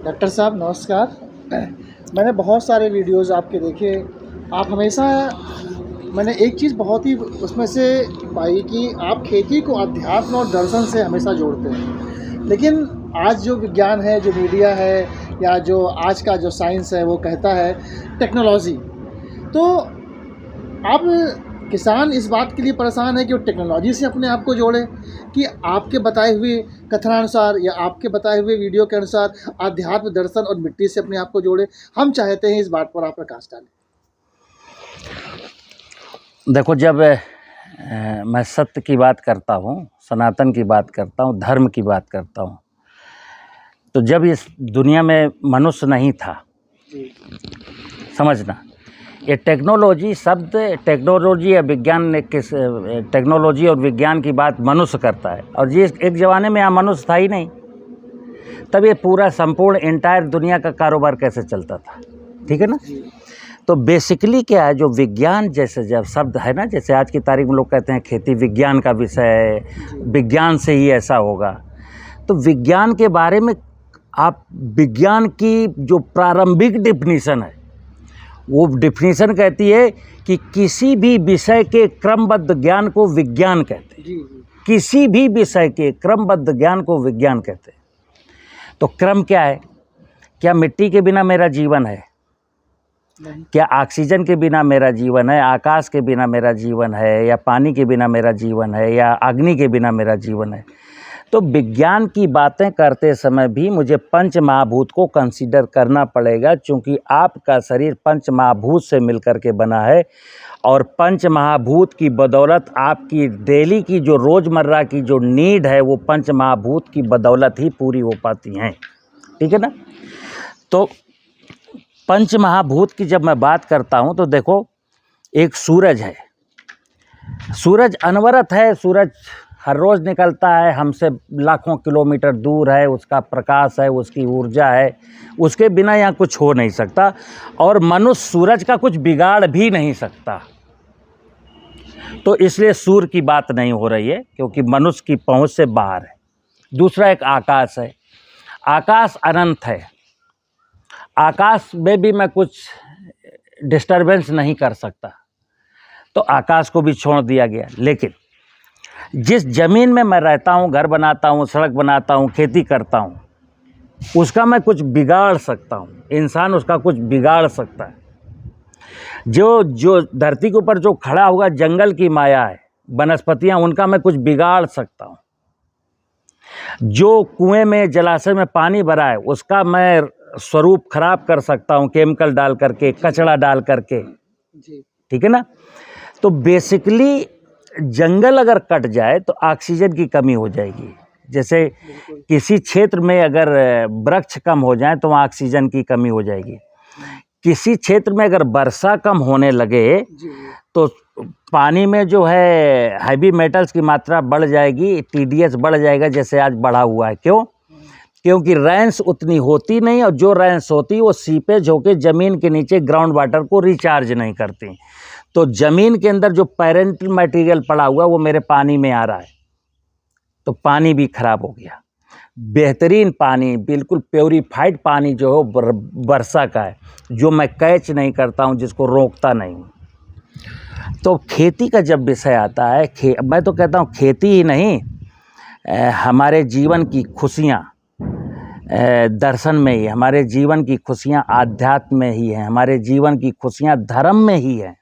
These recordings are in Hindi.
डॉक्टर साहब नमस्कार। मैंने बहुत सारे वीडियोज़ आपके देखे। आप हमेशा मैंने एक चीज़ बहुत ही उसमें से पाई कि आप खेती को अध्यात्म और दर्शन से हमेशा जोड़ते हैं। लेकिन आज जो विज्ञान है, जो मीडिया है या जो आज का जो साइंस है वो कहता है टेक्नोलॉजी। तो अब किसान इस बात के लिए परेशान है कि वो टेक्नोलॉजी से अपने आप को जोड़े कि आपके बताए हुए कथनानुसार या आपके बताए हुए वीडियो के अनुसार आध्यात्म, दर्शन और मिट्टी से अपने आप को जोड़े। हम चाहते हैं इस बात पर आप प्रकाश डालें। देखो, जब मैं सत्य की बात करता हूँ, सनातन की बात करता हूँ, धर्म की बात करता हूँ, तो जब इस दुनिया में मनुष्य नहीं था, समझना, ये टेक्नोलॉजी शब्द, टेक्नोलॉजी या विज्ञान ने किस, टेक्नोलॉजी और विज्ञान की बात मनुष्य करता है। और ये एक ज़माने में यहाँ मनुष्य था ही नहीं, तब ये पूरा संपूर्ण एंटायर दुनिया का कारोबार कैसे चलता था, ठीक है ना। तो बेसिकली क्या है, जो विज्ञान जैसे जब शब्द है ना, जैसे आज की तारीख में लोग कहते हैं खेती विज्ञान का विषय है, विज्ञान से ही ऐसा होगा। तो विज्ञान के बारे में आप विज्ञान की जो प्रारंभिक डिफिनीशन है, वो डिफिनीशन कहती है कि किसी भी विषय के क्रमबद्ध ज्ञान को विज्ञान कहते हैं। किसी भी विषय के क्रमबद्ध ज्ञान को विज्ञान कहते हैं। तो क्रम क्या है? क्या मिट्टी के बिना मेरा जीवन है? क्या ऑक्सीजन के बिना मेरा जीवन है? आकाश के बिना मेरा जीवन है? या पानी के बिना मेरा जीवन है? या अग्नि के बिना मेरा जीवन है? तो विज्ञान की बातें करते समय भी मुझे पंच महाभूत को कंसीडर करना पड़ेगा, क्योंकि आपका शरीर पंच महाभूत से मिलकर के बना है। और पंच महाभूत की बदौलत आपकी डेली की जो रोज़मर्रा की जो नीड है, वो पंच महाभूत की बदौलत ही पूरी हो पाती हैं, ठीक है ना। तो पंच महाभूत की जब मैं बात करता हूँ, तो देखो, एक सूरज है, सूरज अनवरत है, सूरज हर रोज़ निकलता है, हमसे लाखों किलोमीटर दूर है, उसका प्रकाश है, उसकी ऊर्जा है, उसके बिना यहाँ कुछ हो नहीं सकता। और मनुष्य सूरज का कुछ बिगाड़ भी नहीं सकता। तो इसलिए सूर्य की बात नहीं हो रही है, क्योंकि मनुष्य की पहुँच से बाहर है। दूसरा एक आकाश है, आकाश अनंत है, आकाश में भी मैं कुछ डिस्टरबेंस नहीं कर सकता, तो आकाश को भी छोड़ दिया गया। लेकिन जिस ज़मीन में मैं रहता हूँ, घर बनाता हूँ, सड़क बनाता हूँ, खेती करता हूँ, उसका मैं कुछ बिगाड़ सकता हूँ। इंसान उसका कुछ बिगाड़ सकता है। जो धरती के ऊपर जो खड़ा हुआ जंगल की माया है, वनस्पतियाँ, उनका मैं कुछ बिगाड़ सकता हूँ। जो कुएं में, जलाशय में पानी भरा है, उसका मैं स्वरूप खराब कर सकता हूँ, केमिकल डाल करके, कचरा डाल करके, ठीक है ना। तो बेसिकली जंगल अगर कट जाए तो ऑक्सीजन की कमी हो जाएगी। जैसे किसी क्षेत्र में अगर वृक्ष कम हो जाए तो वहाँ ऑक्सीजन की कमी हो जाएगी। किसी क्षेत्र में अगर वर्षा कम होने लगे तो पानी में जो है हैवी मेटल्स की मात्रा बढ़ जाएगी, टीडीएस बढ़ जाएगा, जैसे आज बढ़ा हुआ है। क्यों? क्योंकि रेंस उतनी होती नहीं, और जो रेंस होती वो सीपेज होकर ज़मीन के नीचे ग्राउंड वाटर को रिचार्ज नहीं करती। तो ज़मीन के अंदर जो पेरेंटल मटेरियल पड़ा हुआ वो मेरे पानी में आ रहा है, तो पानी भी खराब हो गया। बेहतरीन पानी, बिल्कुल प्योरीफाइड पानी जो है वर्षा का है, जो मैं कैच नहीं करता हूँ, जिसको रोकता नहीं हूँ। तो खेती का जब विषय आता है, मैं तो कहता हूँ खेती ही नहीं, हमारे जीवन की खुशियाँ दर्शन में ही, हमारे जीवन की खुशियाँ आध्यात्म में ही हैं, हमारे जीवन की खुशियाँ धर्म में ही हैं।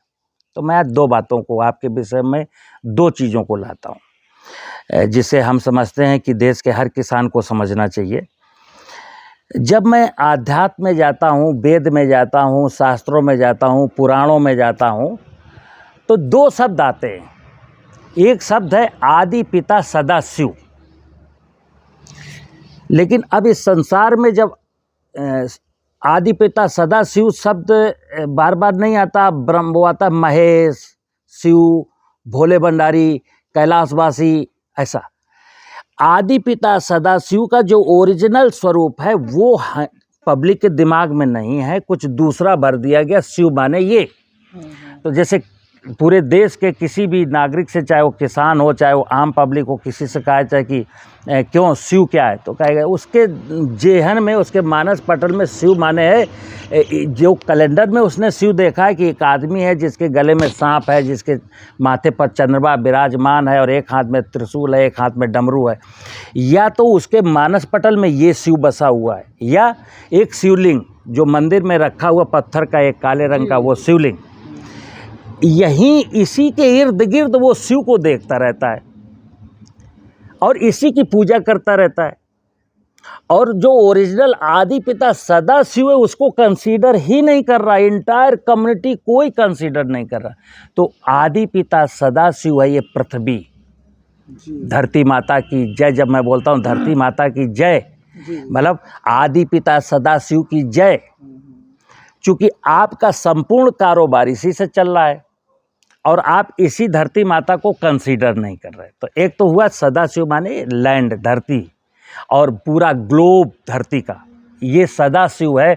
तो मैं आज दो बातों को आपके विषय में, दो चीज़ों को लाता हूँ, जिसे हम समझते हैं कि देश के हर किसान को समझना चाहिए। जब मैं आध्यात्म में जाता हूँ, वेद में जाता हूँ, शास्त्रों में जाता हूँ, पुराणों में जाता हूँ, तो दो शब्द आते हैं। एक शब्द है आदि पिता सदा शिव। लेकिन अब इस संसार में जब आदि पिता सदा शिव शब्द बार बार नहीं आता, ब्रह्म, वो आता महेश, शिव, भोले भंडारी, कैलाशवासी, ऐसा। आदि पिता सदा शिव का जो ओरिजिनल स्वरूप है वो पब्लिक के दिमाग में नहीं है, कुछ दूसरा भर दिया गया, शिव माने ये। तो जैसे पूरे देश के किसी भी नागरिक से, चाहे वो किसान हो, चाहे वो आम पब्लिक हो, किसी से कहा चाहे कि क्यों शिव क्या है, तो कहेगा उसके जेहन में, उसके मानस पटल में शिव माने है, जो कैलेंडर में उसने शिव देखा है कि एक आदमी है जिसके गले में सांप है, जिसके माथे पर चंद्रमा विराजमान है और एक हाथ में त्रिशूल है, एक हाथ में डमरू है, या तो उसके मानस पटल में ये शिव बसा हुआ है, या एक शिवलिंग जो मंदिर में रखा हुआ पत्थर का, एक काले रंग का वो शिवलिंग, यहीं इसी के इर्द गिर्द वो शिव को देखता रहता है और इसी की पूजा करता रहता है। और जो ओरिजिनल आदि पिता सदा शिव है उसको कंसीडर ही नहीं कर रहा, इंटायर कम्युनिटी कोई कंसीडर नहीं कर रहा। तो आदि पिता सदा शिव है, ये पृथ्वी, धरती माता की जय। जब मैं बोलता हूँ धरती माता की जय, मतलब आदि पिता सदा शिव की जय। चूँकि आपका संपूर्ण कारोबार इसी से चल रहा है और आप इसी धरती माता को कंसीडर नहीं कर रहे, तो एक तो हुआ सदाशिव माने लैंड, धरती, और पूरा ग्लोब धरती का, ये सदाशिव है,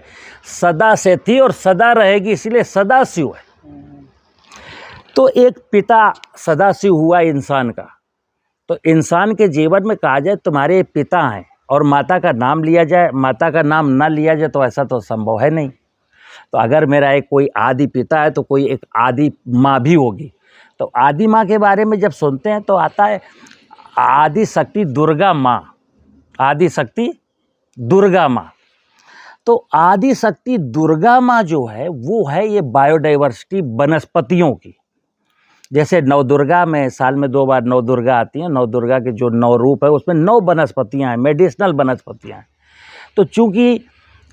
सदा से थी और सदा रहेगी, इसलिए सदाशिव है। तो एक पिता सदाशिव हुआ इंसान का। तो इंसान के जीवन में कहा जाए तुम्हारे पिता हैं और माता का नाम लिया जाए, माता का नाम ना लिया जाए, तो ऐसा तो संभव है नहीं। तो अगर मेरा एक कोई आदि पिता है तो कोई एक आदि माँ भी होगी। तो आदि माँ के बारे में जब सुनते हैं तो आता है आदि शक्ति दुर्गा माँ, आदि शक्ति दुर्गा माँ। तो आदि शक्ति दुर्गा माँ जो है वो है ये बायोडाइवर्सिटी वनस्पतियों की। जैसे नवदुर्गा में साल में 2 बार नवदुर्गा आती हैं, नवदुर्गा के जो 9 रूप है उसमें 9 वनस्पतियाँ हैं, मेडिसिनल वनस्पतियाँ हैं। तो चूँकि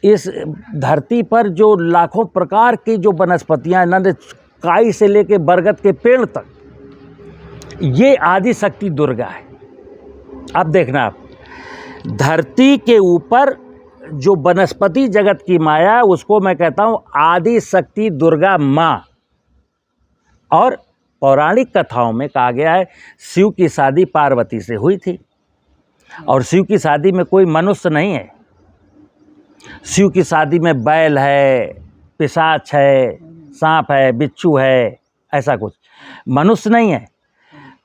इस धरती पर जो लाखों प्रकार की जो वनस्पतियाँ हैं, नंद काई से लेके बरगद के पेड़ तक, ये आदि शक्ति दुर्गा है। अब देखना आप, धरती के ऊपर जो वनस्पति जगत की माया है उसको मैं कहता हूँ आदि शक्ति दुर्गा माँ। और पौराणिक कथाओं में कहा गया है शिव की शादी पार्वती से हुई थी और शिव की शादी में कोई मनुष्य नहीं है। शिव की शादी में बैल है, पिशाच है, सांप है, बिच्छू है, ऐसा कुछ, मनुष्य नहीं है।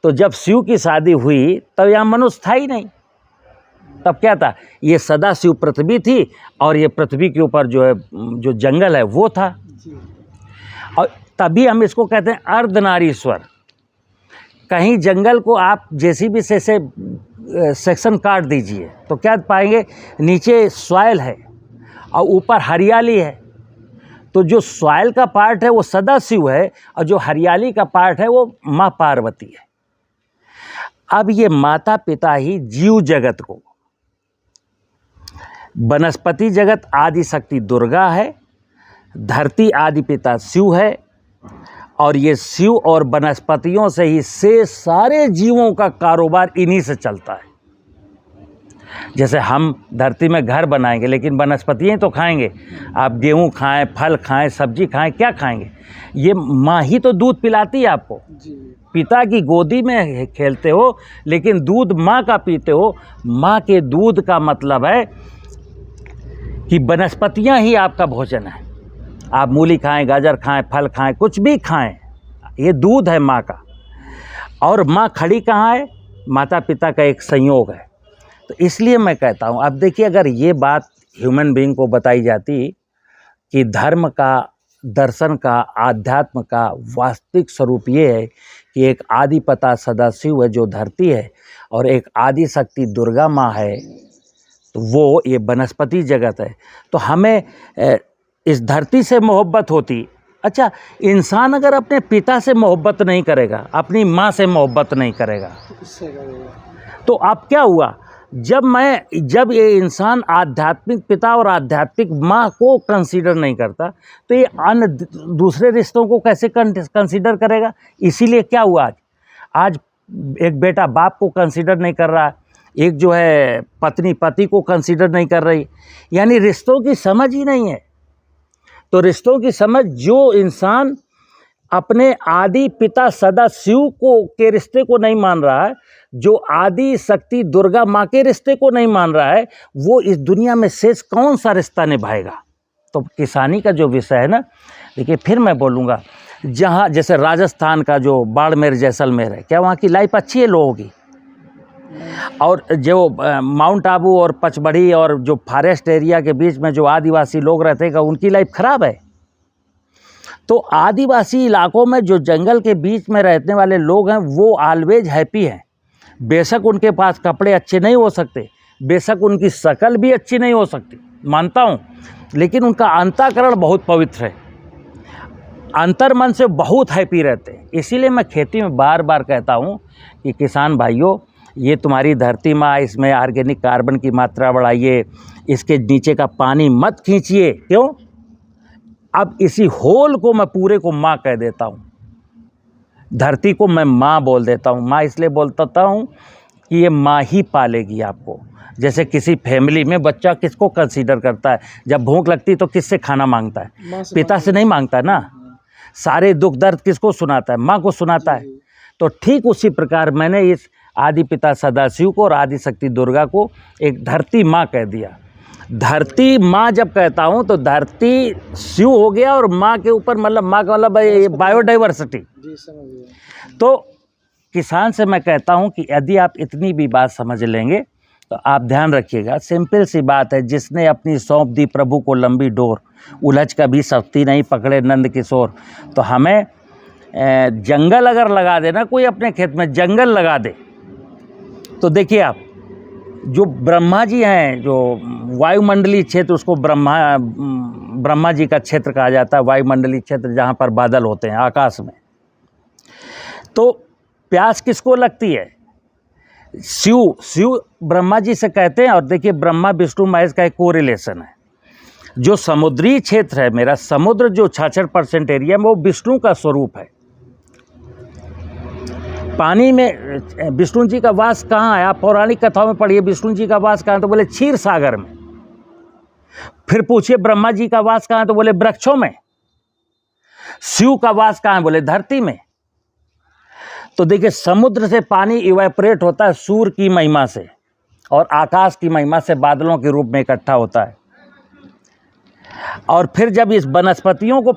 तो जब शिव की शादी हुई तब यहाँ मनुष्य था ही नहीं। तब क्या था, ये सदा शिव पृथ्वी थी और ये पृथ्वी के ऊपर जो है जो जंगल है वो था। और तभी हम इसको कहते हैं अर्धनारीश्वर। कहीं जंगल को आप जेसीबी से सेक्शन काट दीजिए तो क्या पाएंगे, नीचे सॉइल है और ऊपर हरियाली है। तो जो सॉइल का पार्ट है वो सदा शिव है और जो हरियाली का पार्ट है वो माँ पार्वती है। अब ये माता पिता ही जीव जगत को, वनस्पति जगत आदि शक्ति दुर्गा है, धरती आदि पिता शिव है, और ये शिव और वनस्पतियों से ही से सारे जीवों का कारोबार इन्हीं से चलता है। जैसे हम धरती में घर बनाएंगे लेकिन वनस्पतियाँ तो खाएंगे, आप गेहूँ खाएं, फल खाएं, सब्जी खाएं, क्या खाएंगे? ये माँ ही तो दूध पिलाती है आपको। पिता की गोदी में खेलते हो लेकिन दूध माँ का पीते हो। माँ के दूध का मतलब है कि वनस्पतियाँ ही आपका भोजन है। आप मूली खाएं, गाजर खाएं, फल खाएं, कुछ भी खाएं, ये दूध है माँ का। और माँ खड़ी कहाँ है? माता पिता का एक संयोग है। तो इसलिए मैं कहता हूँ, अब देखिए, अगर ये बात ह्यूमन बीइंग को बताई जाती कि धर्म का, दर्शन का, आध्यात्म का वास्तविक स्वरूप ये है कि एक आदि पिता सदाशिव है जो धरती है और एक आदि शक्ति दुर्गा माँ है, तो वो ये वनस्पति जगत है, तो हमें इस धरती से मोहब्बत होती। अच्छा, इंसान अगर अपने पिता से मोहब्बत नहीं करेगा, अपनी माँ से मोहब्बत नहीं करेगा, तो अब क्या हुआ? जब ये इंसान आध्यात्मिक पिता और आध्यात्मिक माँ को कंसीडर नहीं करता तो ये अन्य दूसरे रिश्तों को कैसे कंसीडर करेगा? इसीलिए क्या हुआ, आज एक बेटा बाप को कंसीडर नहीं कर रहा, एक जो है पत्नी पति को कंसीडर नहीं कर रही, यानी रिश्तों की समझ ही नहीं है। तो रिश्तों की समझ, जो इंसान अपने आदि पिता सदा शिव को के रिश्ते को नहीं मान रहा है, जो आदि शक्ति दुर्गा माँ के रिश्ते को नहीं मान रहा है, वो इस दुनिया में शेष कौन सा रिश्ता निभाएगा? तो किसानी का जो विषय है ना, देखिए फिर मैं बोलूँगा, जहाँ जैसे राजस्थान का जो बाड़मेर जैसलमेर है, क्या वहाँ की लाइफ अच्छी है लोगों की? और जो माउंट आबू और पचमढ़ी और जो फॉरेस्ट एरिया के बीच में जो आदिवासी लोग रहते हैं, उनकी लाइफ ख़राब है? तो आदिवासी इलाकों में जो जंगल के बीच में रहने वाले लोग हैं वो ऑलवेज हैप्पी हैं। बेशक उनके पास कपड़े अच्छे नहीं हो सकते, बेशक उनकी शक्ल भी अच्छी नहीं हो सकती, मानता हूँ, लेकिन उनका अंतःकरण बहुत पवित्र है, अंतर्मन से बहुत हैप्पी रहते हैं। इसीलिए मैं खेती में बार बार कहता हूँ कि किसान भाइयों, ये तुम्हारी धरती माँ, इसमें ऑर्गेनिक कार्बन की मात्रा बढ़ाइए, इसके नीचे का पानी मत खींचिए। क्यों? अब इसी होल को मैं पूरे को माँ कह देता हूँ, धरती को मैं माँ बोल देता हूँ। माँ इसलिए बोलता हूँ कि ये माँ ही पालेगी आपको। जैसे किसी फैमिली में बच्चा किसको कंसीडर करता है? जब भूख लगती तो किससे खाना मांगता है? पिता से नहीं मांगता ना। सारे दुख दर्द किसको सुनाता है? माँ को सुनाता है। तो ठीक उसी प्रकार मैंने इस आदि पिता सदाशिव को और आदि शक्ति दुर्गा को एक धरती माँ कह दिया। धरती माँ जब कहता हूँ तो धरती शिव हो गया, और माँ के ऊपर मतलब माँ का मतलब बायोडाइवर्सिटी। जी, समझ गया। तो किसान से मैं कहता हूँ कि यदि आप इतनी भी बात समझ लेंगे तो आप ध्यान रखिएगा, सिंपल सी बात है, जिसने अपनी सौंप दी प्रभु को लंबी डोर, उलझ कभी सकती नहीं पकड़े नंद किशोर। तो हमें जंगल अगर लगा देना, कोई अपने खेत में जंगल लगा दे, तो देखिए आप, जो ब्रह्मा जी हैं, जो वायुमंडलीय क्षेत्र, उसको ब्रह्मा जी का क्षेत्र कहा जाता है, वायुमंडलीय क्षेत्र जहाँ पर बादल होते हैं आकाश में। तो प्यास किसको लगती है? शिव ब्रह्मा जी से कहते हैं। और देखिए, ब्रह्मा विष्णु महेश का एक कोरिलेशन है। जो समुद्री क्षेत्र है मेरा, समुद्र जो 66% एरिया में, वो विष्णु का स्वरूप है। पानी में विष्णु जी का वास कहाँ है? आप पौराणिक कथाओं में पढ़िए, विष्णु जी का वास कहाँ है? तो बोले क्षीर सागर में। फिर पूछिए ब्रह्मा जी का वास कहाँ है? तो बोले वृक्षों में। शिव का वास कहाँ है? बोले धरती में। तो देखिए, समुद्र से पानी इवेपोरेट होता है सूर्य की महिमा से, और आकाश की महिमा से बादलों के रूप में इकट्ठा होता है। और फिर जब इस वनस्पतियों को